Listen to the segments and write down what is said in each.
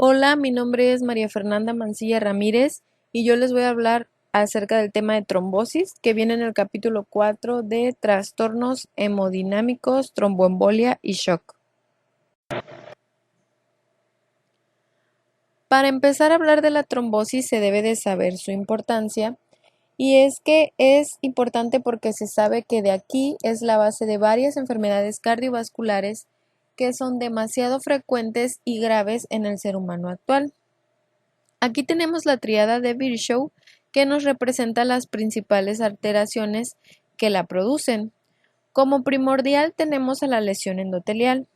Hola, mi nombre es María Fernanda Mancilla Ramírez y yo les voy a hablar acerca del tema de trombosis que viene en el capítulo 4 de trastornos hemodinámicos, tromboembolia y shock. Para empezar a hablar de la trombosis se debe de saber su importancia y es que es importante porque se sabe que de aquí es la base de varias enfermedades cardiovasculares que son demasiado frecuentes y graves en el ser humano actual. Aquí tenemos la tríada de Virchow que nos representa las principales alteraciones que la producen. Como primordial tenemos a la lesión endotelial.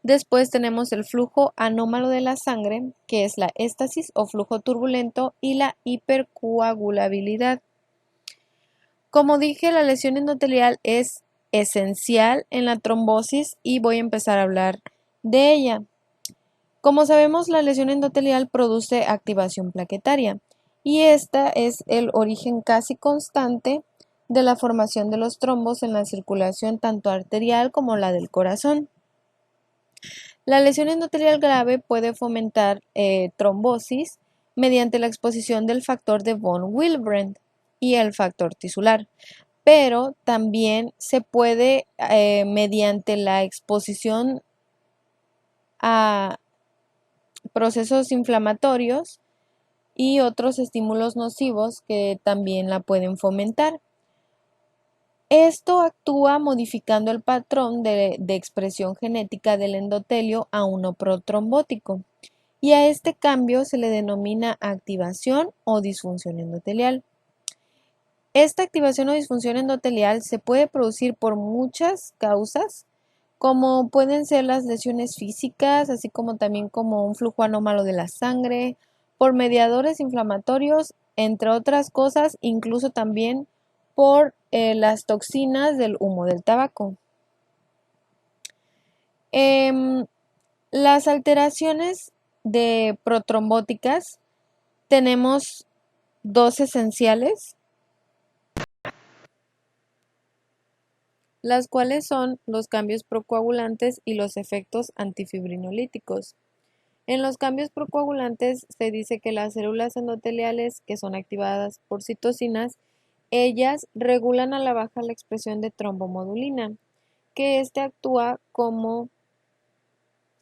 Después tenemos el flujo anómalo de la sangre, que es la éstasis o flujo turbulento, y la hipercoagulabilidad. Como dije, la lesión endotelial es esencial en la trombosis y voy a empezar a hablar de ella. Como sabemos, la lesión endotelial produce activación plaquetaria y esta es el origen casi constante de la formación de los trombos en la circulación tanto arterial como la del corazón. La lesión endotelial grave puede fomentar trombosis mediante la exposición del factor de von Willebrand y el factor tisular, pero también se puede mediante la exposición a procesos inflamatorios y otros estímulos nocivos que también la pueden fomentar. Esto actúa modificando el patrón de expresión genética del endotelio a uno protrombótico y a este cambio se le denomina activación o disfunción endotelial. Esta activación o disfunción endotelial se puede producir por muchas causas, como pueden ser las lesiones físicas, así como también como un flujo anómalo de la sangre, por mediadores inflamatorios, entre otras cosas, incluso también por las toxinas del humo del tabaco. Em, las alteraciones de protrombóticas tenemos dos esenciales, las cuales son los cambios procoagulantes y los efectos antifibrinolíticos. En los cambios procoagulantes se dice que las células endoteliales que son activadas por citocinas, ellas regulan a la baja la expresión de trombomodulina, que éste actúa como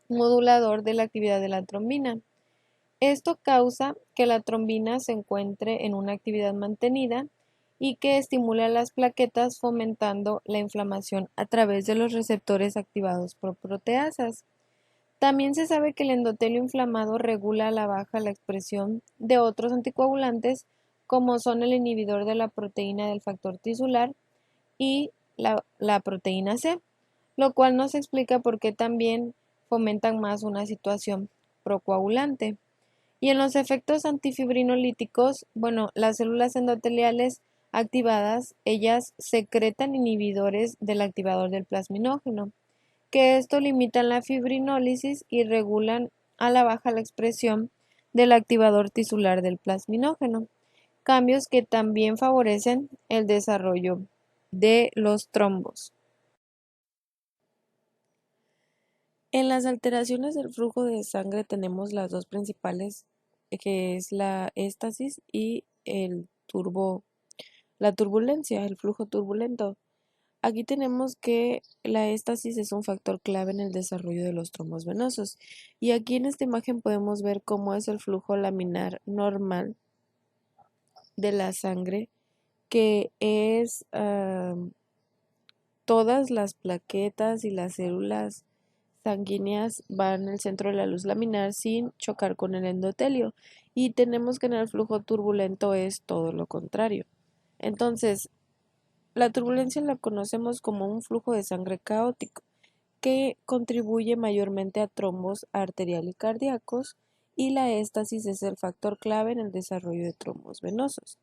modulador de la actividad de la trombina. Esto causa que la trombina se encuentre en una actividad mantenida y que estimula las plaquetas fomentando la inflamación a través de los receptores activados por proteasas. También se sabe que el endotelio inflamado regula a la baja la expresión de otros anticoagulantes como son el inhibidor de la proteína del factor tisular y la proteína C, lo cual nos explica por qué también fomentan más una situación procoagulante. Y en los efectos antifibrinolíticos, bueno, las células endoteliales activadas, ellas secretan inhibidores del activador del plasminógeno, que esto limitan la fibrinólisis y regulan a la baja la expresión del activador tisular del plasminógeno, cambios que también favorecen el desarrollo de los trombos. En las alteraciones del flujo de sangre tenemos las dos principales, que es la éstasis y la turbulencia, el flujo turbulento. Aquí tenemos que la éstasis es un factor clave en el desarrollo de los trombos venosos. Y aquí en esta imagen podemos ver cómo es el flujo laminar normal de la sangre, que es todas las plaquetas y las células sanguíneas van al centro de la luz laminar sin chocar con el endotelio. Y tenemos que en el flujo turbulento es todo lo contrario. Entonces, la turbulencia la conocemos como un flujo de sangre caótico que contribuye mayormente a trombos arterial y cardíacos, y la éstasis es el factor clave en el desarrollo de trombos venosos.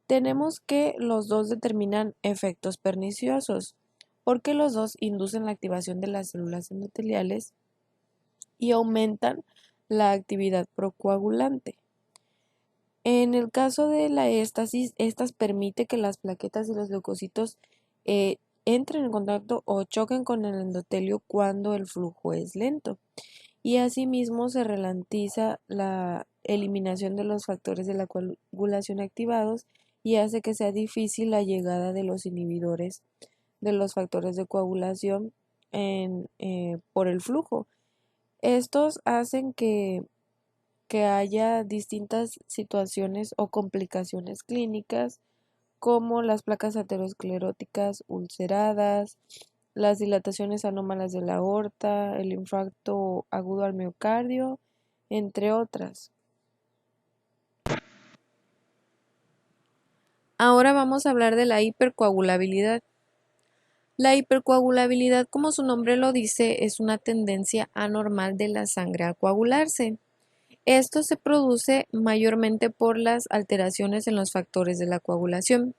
Tenemos que los dos determinan efectos perniciosos, porque los dos inducen la activación de las células endoteliales y aumentan la actividad procoagulante. En el caso de la éstasis, estas permite que las plaquetas y los leucocitos eh, entren en contacto o choquen con el endotelio cuando el flujo es lento. y asimismo se ralentiza la eliminación de los factores de la coagulación activados y hace que sea difícil la llegada de los inhibidores de los factores de coagulación por el flujo. Estos hacen que haya distintas situaciones o complicaciones clínicas como las placas ateroscleróticas ulceradas, las dilataciones anómalas de la aorta, el infarto agudo al miocardio, entre otras. Ahora vamos a hablar de la hipercoagulabilidad. La hipercoagulabilidad, como su nombre lo dice, es una tendencia anormal de la sangre a coagularse. Esto se produce mayormente por las alteraciones en los factores de la coagulación.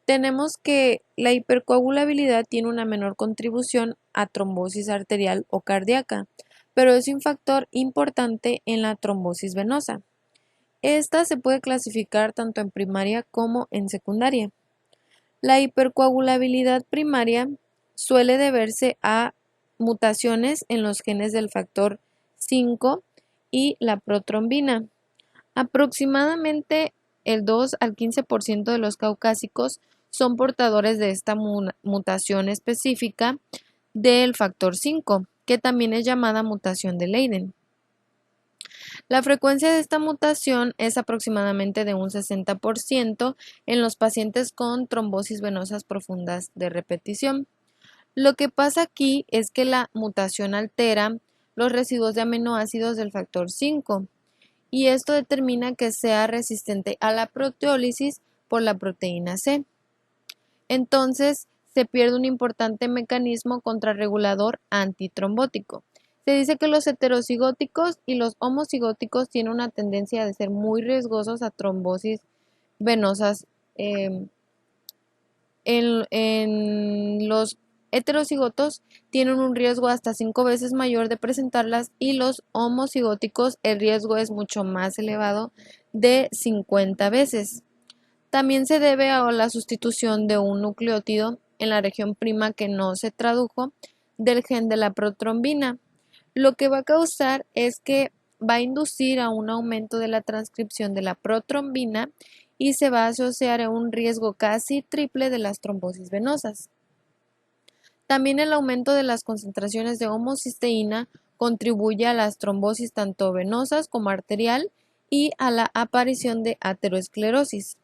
Tenemos que la hipercoagulabilidad tiene una menor contribución a trombosis arterial o cardíaca, pero es un factor importante en la trombosis venosa. Esta se puede clasificar tanto en primaria como en secundaria. La hipercoagulabilidad primaria suele deberse a mutaciones en los genes del factor 5 y la protrombina. Aproximadamente el 2 al 15% de los caucásicos son portadores de esta mutación específica del factor 5, que también es llamada mutación de Leiden. La frecuencia de esta mutación es aproximadamente de un 60% en los pacientes con trombosis venosas profundas de repetición. Lo que pasa aquí es que la mutación altera los residuos de aminoácidos del factor 5 y esto determina que sea resistente a la proteólisis por la proteína C. Entonces, se pierde un importante mecanismo contrarregulador antitrombótico. Se dice que los heterocigóticos y los homocigóticos tienen una tendencia de ser muy riesgosos a trombosis venosas. En los heterocigotos tienen un riesgo hasta 5 veces mayor de presentarlas y los homocigóticos el riesgo es mucho más elevado de 50 veces. También se debe a la sustitución de un nucleótido en la región prima que no se tradujo del gen de la protrombina. Lo que va a causar es que va a inducir a un aumento de la transcripción de la protrombina y se va a asociar a un riesgo casi triple de las trombosis venosas. También el aumento de las concentraciones de homocisteína contribuye a las trombosis tanto venosas como arterial y a la aparición de aterosclerosis.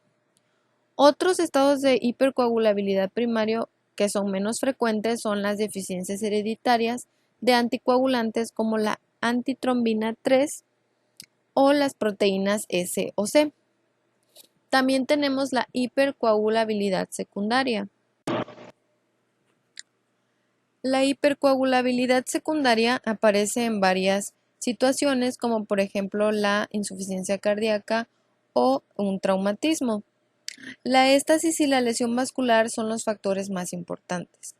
Otros estados de hipercoagulabilidad primario que son menos frecuentes son las deficiencias hereditarias de anticoagulantes como la antitrombina 3 o las proteínas S o C. También tenemos la hipercoagulabilidad secundaria. La hipercoagulabilidad secundaria aparece en varias situaciones como por ejemplo la insuficiencia cardíaca o un traumatismo. La éstasis y la lesión vascular son los factores más importantes.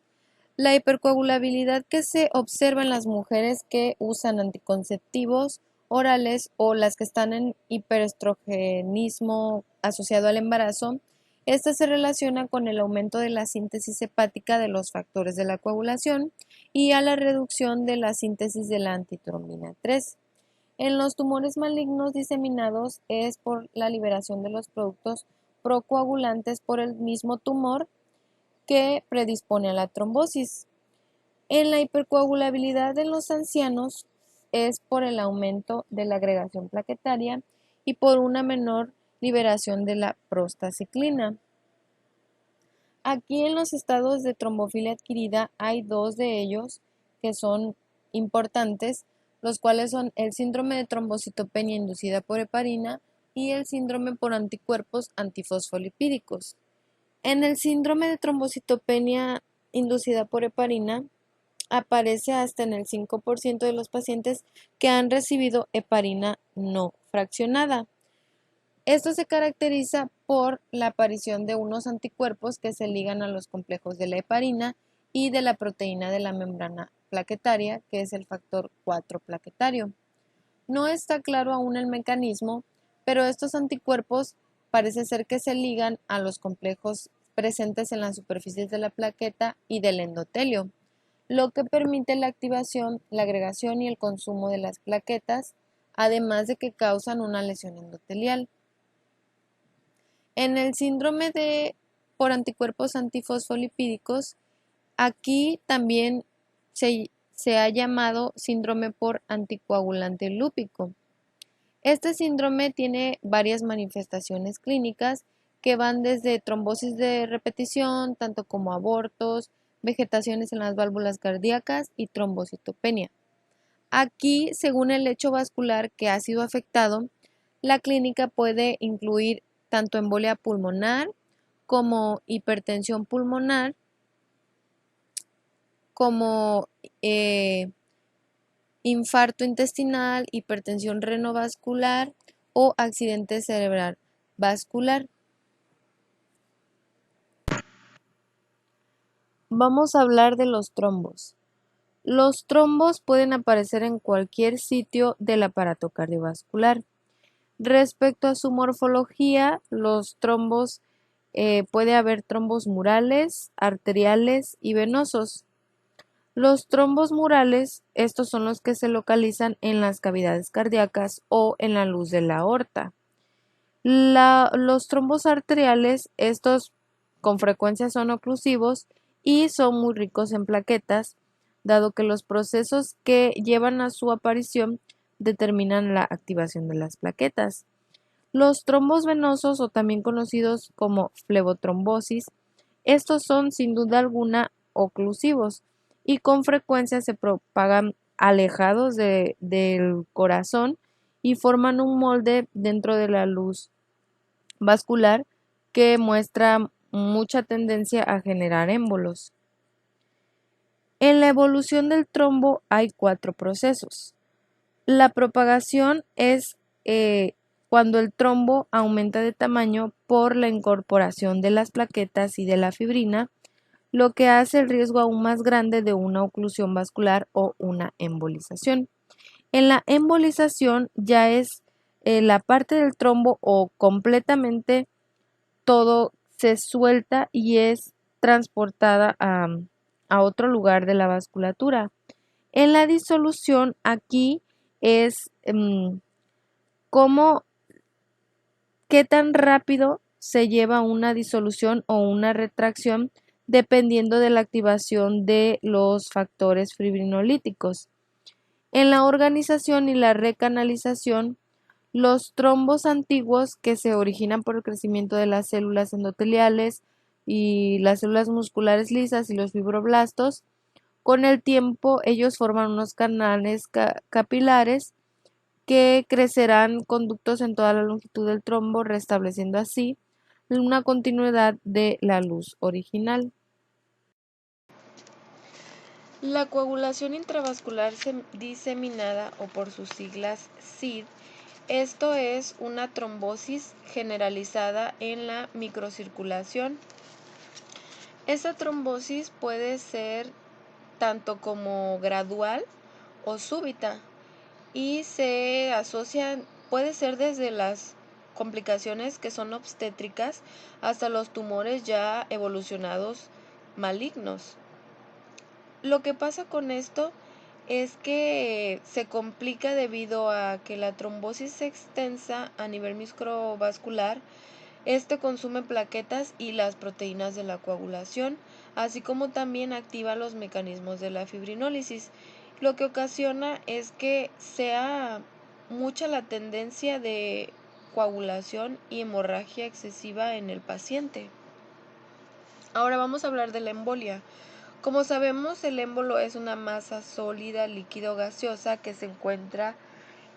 La hipercoagulabilidad que se observa en las mujeres que usan anticonceptivos orales o las que están en hiperestrogenismo asociado al embarazo, esta se relaciona con el aumento de la síntesis hepática de los factores de la coagulación y a la reducción de la síntesis de la antitrombina 3. En los tumores malignos diseminados es por la liberación de los productos procoagulantes por el mismo tumor que predispone a la trombosis. En la hipercoagulabilidad de los ancianos es por el aumento de la agregación plaquetaria y por una menor liberación de la prostaciclina. Aquí en los estados de trombofilia adquirida hay dos de ellos que son importantes, los cuales son el síndrome de trombocitopenia inducida por heparina y el síndrome por anticuerpos antifosfolipídicos. En el síndrome de trombocitopenia inducida por heparina aparece hasta en el 5% de los pacientes que han recibido heparina no fraccionada. Esto se caracteriza por la aparición de unos anticuerpos que se ligan a los complejos de la heparina y de la proteína de la membrana plaquetaria, que es el factor 4 plaquetario. No está claro aún el mecanismo, pero estos anticuerpos parece ser que se ligan a los complejos presentes en las superficies de la plaqueta y del endotelio. lo que permite la activación, la agregación y el consumo de las plaquetas, además de que causan una lesión endotelial. En el síndrome por anticuerpos antifosfolipídicos, aquí también se ha llamado síndrome por anticoagulante lúpico. Este síndrome tiene varias manifestaciones clínicas que van desde trombosis de repetición, tanto como abortos, vegetaciones en las válvulas cardíacas y trombocitopenia. Aquí, según el hecho vascular que ha sido afectado, la clínica puede incluir tanto embolia pulmonar como hipertensión pulmonar, como infarto intestinal, hipertensión renovascular o accidente cerebral vascular. Vamos a hablar de los trombos. Los trombos pueden aparecer en cualquier sitio del aparato cardiovascular. Respecto a su morfología, los trombos puede haber trombos murales, arteriales y venosos. Los trombos murales, estos son los que se localizan en las cavidades cardíacas o en la luz de la aorta. Los trombos arteriales, estos con frecuencia son oclusivos y son muy ricos en plaquetas, dado que los procesos que llevan a su aparición determinan la activación de las plaquetas. Los trombos venosos, o también conocidos como flebotrombosis, estos son sin duda alguna oclusivos y con frecuencia se propagan alejados del corazón y forman un molde dentro de la luz vascular que muestra mucha tendencia a generar émbolos. En la evolución del trombo hay 4 procesos. La propagación es cuando el trombo aumenta de tamaño por la incorporación de las plaquetas y de la fibrina, lo que hace el riesgo aún más grande de una oclusión vascular o una embolización. En la embolización ya es la parte del trombo o completamente todo se suelta y es transportada a otro lugar de la vasculatura. En la disolución aquí es cómo, qué tan rápido se lleva una disolución o una retracción dependiendo de la activación de los factores fibrinolíticos. En la organización y la recanalización, los trombos antiguos que se originan por el crecimiento de las células endoteliales y las células musculares lisas y los fibroblastos, con el tiempo ellos forman unos canales capilares que crecerán conductos en toda la longitud del trombo, restableciendo así una continuidad de la luz original. La coagulación intravascular diseminada, o por sus siglas SID, esto es una trombosis generalizada en la microcirculación. Esta trombosis puede ser tanto como gradual o súbita y se asocia, puede ser desde las complicaciones que son obstétricas hasta los tumores ya evolucionados malignos. Lo que pasa con esto es que se complica debido a que la trombosis extensa a nivel microvascular, consume plaquetas y las proteínas de la coagulación, así como también activa los mecanismos de la fibrinólisis, lo que ocasiona es que sea mucha la tendencia de coagulación y hemorragia excesiva en el paciente. Ahora vamos a hablar de la embolia. Como sabemos, el émbolo es una masa sólida líquido-gaseosa que se encuentra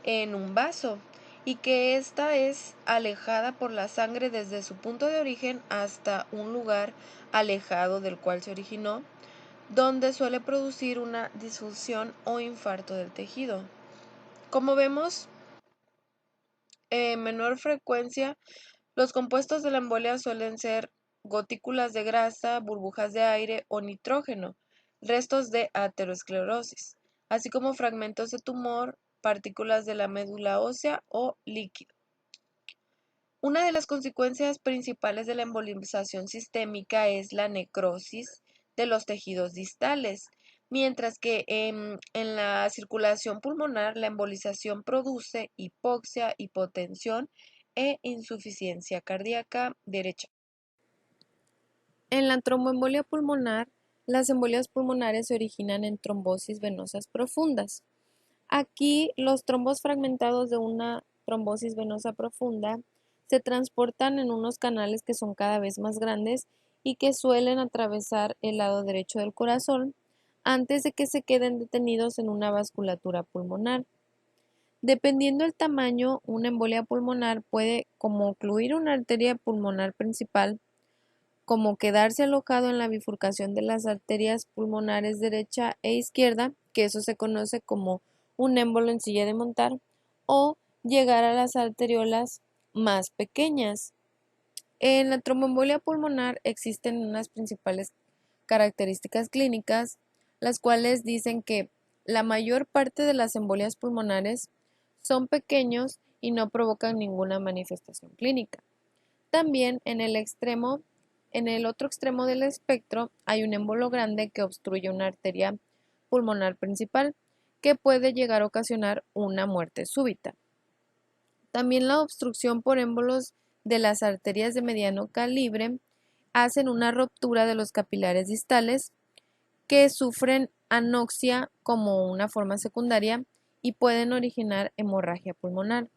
en un vaso y que ésta es alejada por la sangre desde su punto de origen hasta un lugar alejado del cual se originó, donde suele producir una disfunción o infarto del tejido. Como vemos, en menor frecuencia, los compuestos de la embolia suelen ser gotículas de grasa, burbujas de aire o nitrógeno, restos de aterosclerosis, así como fragmentos de tumor, partículas de la médula ósea o líquido. Una de las consecuencias principales de la embolización sistémica es la necrosis de los tejidos distales, mientras que en la circulación pulmonar la embolización produce hipoxia, hipotensión e insuficiencia cardíaca derecha. En la tromboembolia pulmonar, las embolias pulmonares se originan en trombosis venosas profundas. Aquí los trombos fragmentados de una trombosis venosa profunda se transportan en unos canales que son cada vez más grandes y que suelen atravesar el lado derecho del corazón antes de que se queden detenidos en una vasculatura pulmonar. Dependiendo del tamaño, una embolia pulmonar puede como ocluir una arteria pulmonar principal, como quedarse alojado en la bifurcación de las arterias pulmonares derecha e izquierda, que eso se conoce como un émbolo en silla de montar, o llegar a las arteriolas más pequeñas. En la tromboembolia pulmonar existen unas principales características clínicas, las cuales dicen que la mayor parte de las embolias pulmonares son pequeños y no provocan ninguna manifestación clínica. También en el otro extremo del espectro, hay un émbolo grande que obstruye una arteria pulmonar principal, que puede llegar a ocasionar una muerte súbita. También la obstrucción por émbolos de las arterias de mediano calibre hacen una ruptura de los capilares distales que sufren anoxia como una forma secundaria y pueden originar hemorragia pulmonar.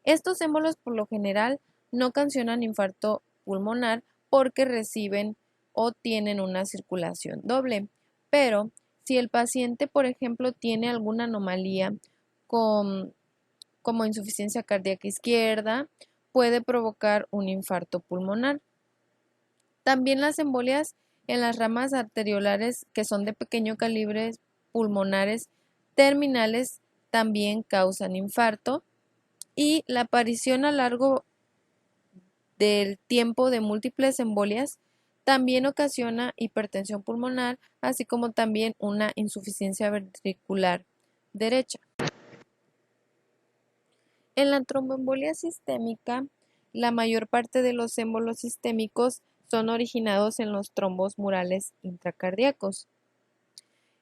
Estos émbolos por lo general no ocasionan infarto pulmonar porque reciben o tienen una circulación doble, pero si el paciente, por ejemplo, tiene alguna anomalía con como insuficiencia cardíaca izquierda, puede provocar un infarto pulmonar. También las embolias en las ramas arteriolares que son de pequeño calibre pulmonares terminales también causan infarto y la aparición a largo del tiempo de múltiples embolias también ocasiona hipertensión pulmonar, así como también una insuficiencia ventricular derecha. En la tromboembolia sistémica, la mayor parte de los émbolos sistémicos son originados en los trombos murales intracardíacos.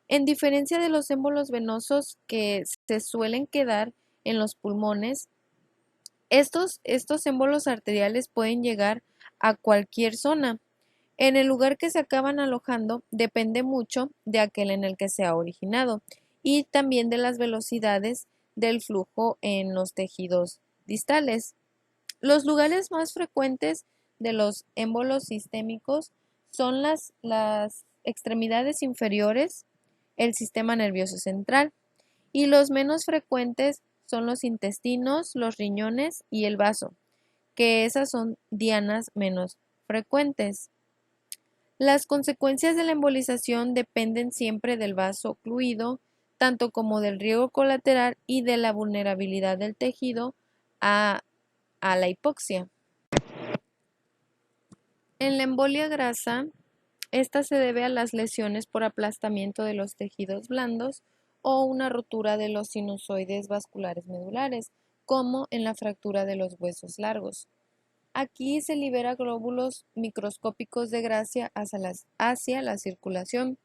En diferencia de los émbolos venosos que se suelen quedar en los pulmones, estos émbolos arteriales pueden llegar a cualquier zona. En el lugar que se acaban alojando depende mucho de aquel en el que se ha originado y también de las velocidades del flujo en los tejidos distales. Los lugares más frecuentes de los émbolos sistémicos son las extremidades inferiores, el sistema nervioso central, y los menos frecuentes son los intestinos, los riñones y el vaso, que esas son dianas menos frecuentes. Las consecuencias de la embolización dependen siempre del vaso ocluido, tanto como del riesgo colateral y de la vulnerabilidad del tejido a la hipoxia. En la embolia grasa, esta se debe a las lesiones por aplastamiento de los tejidos blandos o una rotura de los sinusoides vasculares medulares, como en la fractura de los huesos largos. Aquí se libera glóbulos microscópicos de grasa hacia la circulación.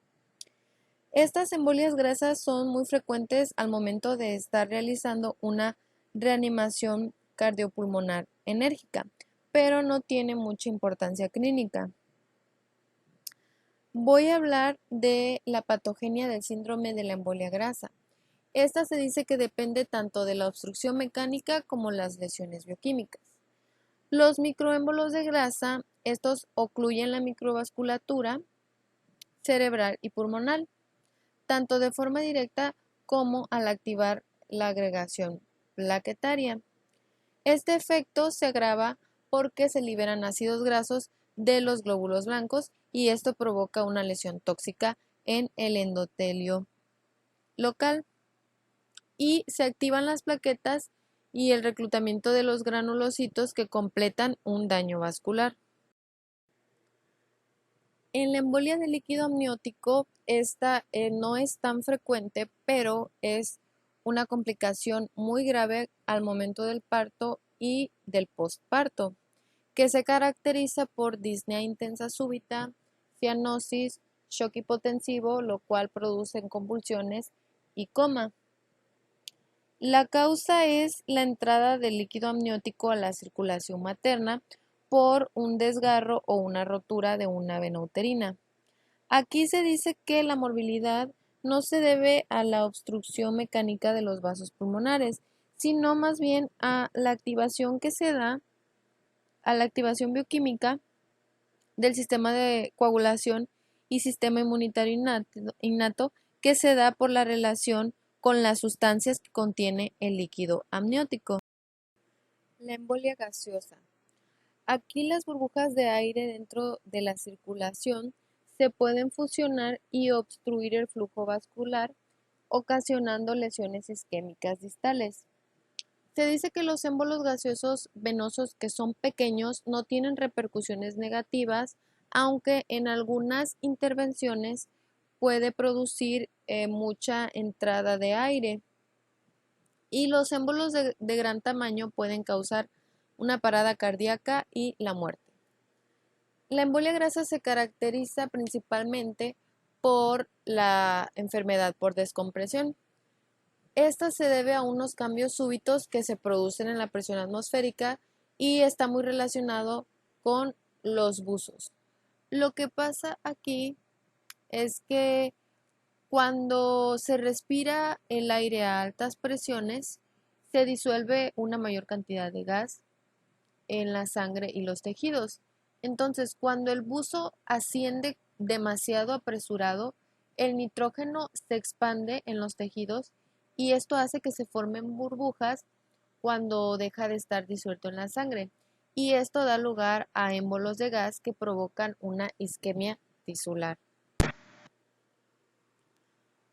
Estas embolias grasas son muy frecuentes al momento de estar realizando una reanimación cardiopulmonar enérgica, pero no tiene mucha importancia clínica. Voy a hablar de la patogenia del síndrome de la embolia grasa. Esta se dice que depende tanto de la obstrucción mecánica como las lesiones bioquímicas. Los microémbolos de grasa, estos ocluyen la microvasculatura cerebral y pulmonar, tanto de forma directa como al activar la agregación plaquetaria. Este efecto se agrava porque se liberan ácidos grasos de los glóbulos blancos y esto provoca una lesión tóxica en el endotelio local y se activan las plaquetas y el reclutamiento de los granulocitos que completan un daño vascular. En la embolia de líquido amniótico, esta no es tan frecuente, pero es una complicación muy grave al momento del parto y del postparto, que se caracteriza por disnea intensa súbita, cianosis, shock hipotensivo, lo cual produce convulsiones y coma. La causa es la entrada del líquido amniótico a la circulación materna por un desgarro o una rotura de una vena uterina. Aquí se dice que la morbilidad no se debe a la obstrucción mecánica de los vasos pulmonares, sino más bien a la activación que se da, a la activación bioquímica del sistema de coagulación y sistema inmunitario innato que se da por la relación con las sustancias que contiene el líquido amniótico. La embolia gaseosa. Aquí las burbujas de aire dentro de la circulación se pueden fusionar y obstruir el flujo vascular, ocasionando lesiones isquémicas distales. Se dice que los émbolos gaseosos venosos que son pequeños no tienen repercusiones negativas, aunque en algunas intervenciones puede producir mucha entrada de aire. Y los émbolos de gran tamaño pueden causar una parada cardíaca y la muerte. La embolia grasa se caracteriza principalmente por la enfermedad por descompresión. Esta se debe a unos cambios súbitos que se producen en la presión atmosférica y está muy relacionado con los buzos. Lo que pasa aquí es que cuando se respira el aire a altas presiones, se disuelve una mayor cantidad de gas en la sangre y los tejidos. Entonces, cuando el buzo asciende demasiado apresurado, el nitrógeno se expande en los tejidos y esto hace que se formen burbujas cuando deja de estar disuelto en la sangre. Y esto da lugar a émbolos de gas que provocan una isquemia tisular.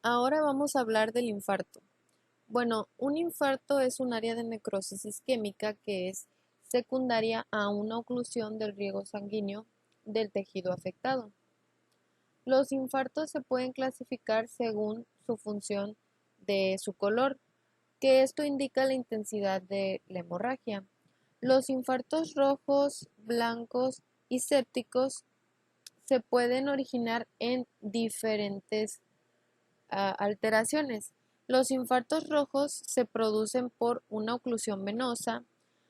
Ahora vamos a hablar del infarto. Bueno, un infarto es un área de necrosis isquémica que es secundaria a una oclusión del riego sanguíneo del tejido afectado. Los infartos se pueden clasificar según su función de su color, que esto indica la intensidad de la hemorragia. Los infartos rojos, blancos y sépticos se pueden originar en diferentes alteraciones. Los infartos rojos se producen por una oclusión venosa,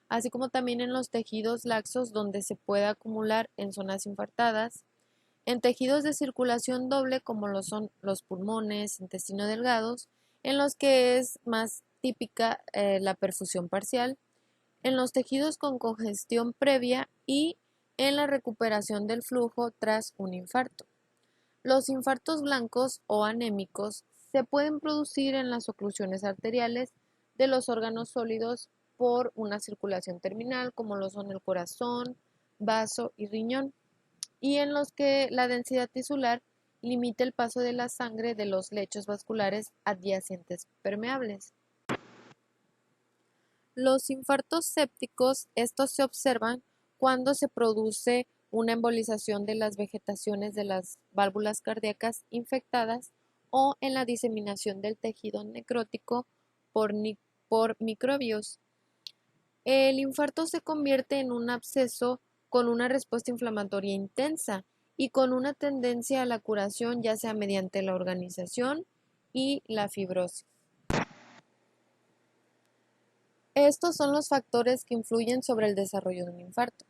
así como también en los tejidos laxos donde se puede acumular en zonas infartadas, en tejidos de circulación doble como lo son los pulmones, intestino delgados, en los que es más típica la perfusión parcial, en los tejidos con congestión previa y en la recuperación del flujo tras un infarto. Los infartos blancos o anémicos se pueden producir en las oclusiones arteriales de los órganos sólidos por una circulación terminal, como lo son el corazón, vaso y riñón, y en los que la densidad tisular limita el paso de la sangre de los lechos vasculares adyacentes permeables. Los infartos sépticos, estos se observan cuando se produce una embolización de las vegetaciones de las válvulas cardíacas infectadas o en la diseminación del tejido necrótico por microbios. El infarto se convierte en un absceso con una respuesta inflamatoria intensa y con una tendencia a la curación, ya sea mediante la organización y la fibrosis. Estos son los factores que influyen sobre el desarrollo de un infarto.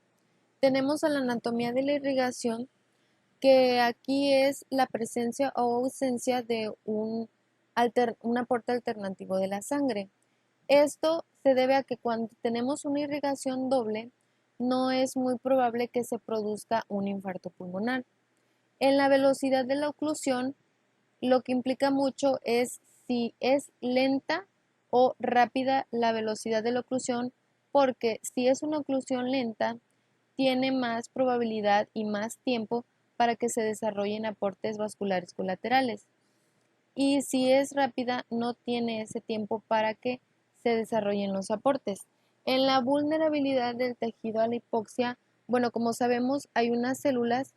Tenemos a la anatomía de la irrigación, que aquí es la presencia o ausencia de un aporte alternativo de la sangre. Esto se debe a que cuando tenemos una irrigación doble, no es muy probable que se produzca un infarto pulmonar. En la velocidad de la oclusión, lo que implica mucho es si es lenta o rápida la velocidad de la oclusión, porque si es una oclusión lenta, tiene más probabilidad y más tiempo para que se desarrollen aportes vasculares colaterales. Y si es rápida, no tiene ese tiempo para que se desarrollen los aportes. En la vulnerabilidad del tejido a la hipoxia, bueno, como sabemos, hay unas células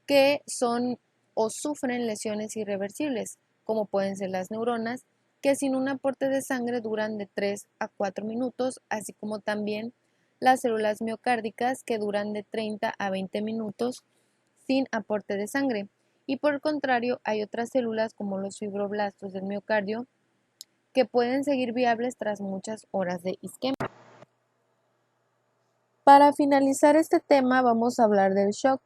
que son o sufren lesiones irreversibles, como pueden ser las neuronas, que sin un aporte de sangre duran de 3 a 4 minutos, así como también las células miocárdicas que duran de 30 a 20 minutos sin aporte de sangre. y por el contrario hay otras células como los fibroblastos del miocardio que pueden seguir viables tras muchas horas de isquemia. Para finalizar este tema vamos a hablar del shock.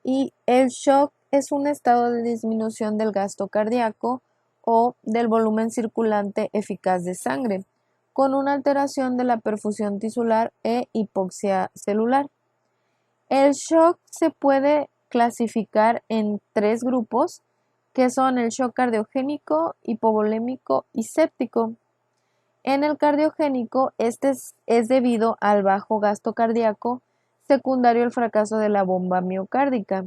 Y el shock es un estado de disminución del gasto cardíaco o del volumen circulante eficaz de sangre, con una alteración de la perfusión tisular e hipoxia celular. El shock se puede clasificar en tres grupos, que son el shock cardiogénico, hipovolémico y séptico. En el cardiogénico, este es debido al bajo gasto cardíaco secundario al fracaso de la bomba miocárdica.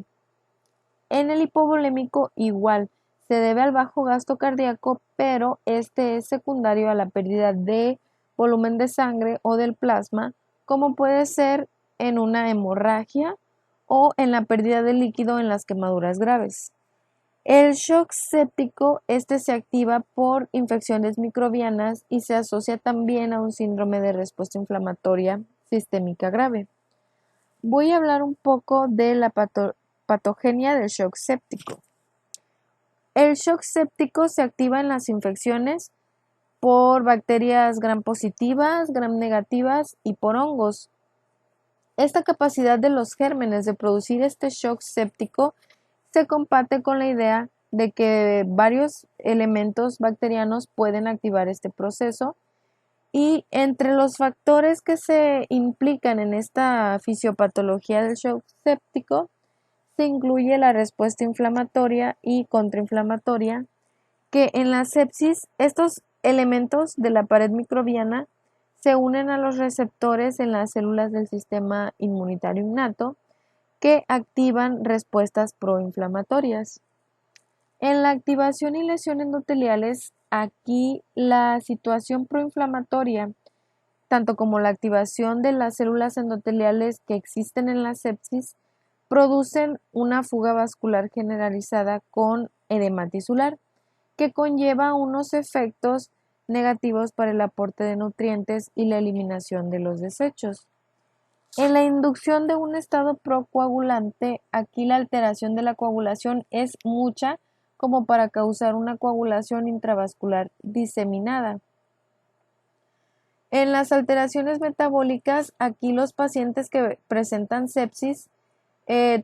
En el hipovolémico igual, se debe al bajo gasto cardíaco, pero este es secundario a la pérdida de volumen de sangre o del plasma, como puede ser en una hemorragia o en la pérdida de líquido en las quemaduras graves. El shock séptico, este se activa por infecciones microbianas y se asocia también a un síndrome de respuesta inflamatoria sistémica grave. Voy a hablar un poco de la patogenia del shock séptico. El shock séptico se activa en las infecciones por bacterias gram positivas, gram negativas y por hongos. Esta capacidad de los gérmenes de producir este shock séptico se comparte con la idea de que varios elementos bacterianos pueden activar este proceso y entre los factores que se implican en esta fisiopatología del shock séptico se incluye la respuesta inflamatoria y contrainflamatoria, que en la sepsis estos elementos de la pared microbiana se unen a los receptores en las células del sistema inmunitario innato que activan respuestas proinflamatorias. En la activación y lesión endoteliales, aquí la situación proinflamatoria, tanto como la activación de las células endoteliales que existen en la sepsis, producen una fuga vascular generalizada con edema tisular, que conlleva unos efectos negativos para el aporte de nutrientes y la eliminación de los desechos. En la inducción de un estado procoagulante, aquí la alteración de la coagulación es mucha como para causar una coagulación intravascular diseminada. En las alteraciones metabólicas, aquí los pacientes que presentan sepsis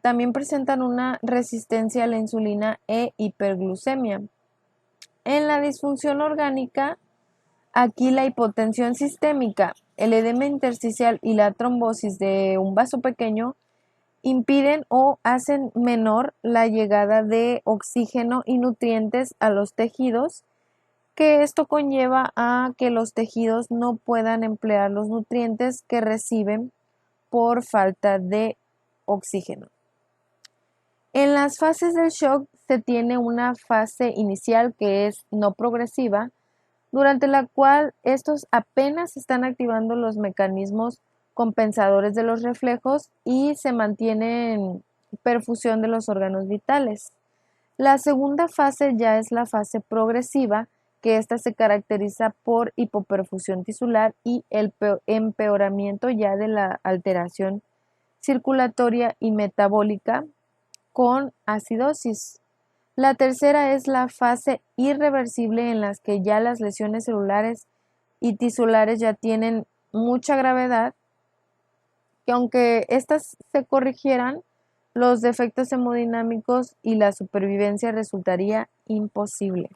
también presentan una resistencia a la insulina e hiperglucemia. En la disfunción orgánica, aquí la hipotensión sistémica, el edema intersticial y la trombosis de un vaso pequeño impiden o hacen menor la llegada de oxígeno y nutrientes a los tejidos, que esto conlleva a que los tejidos no puedan emplear los nutrientes que reciben por falta de oxígeno. En las fases del shock se tiene una fase inicial que es no progresiva, durante la cual estos apenas están activando los mecanismos compensadores de los reflejos y se mantiene en perfusión de los órganos vitales. La segunda fase ya es la fase progresiva, que ésta se caracteriza por hipoperfusión tisular y el empeoramiento ya de la alteración circulatoria y metabólica con acidosis. La tercera es la fase irreversible en las que ya las lesiones celulares y tisulares ya tienen mucha gravedad, que aunque éstas se corrigieran, los defectos hemodinámicos y la supervivencia resultaría imposible.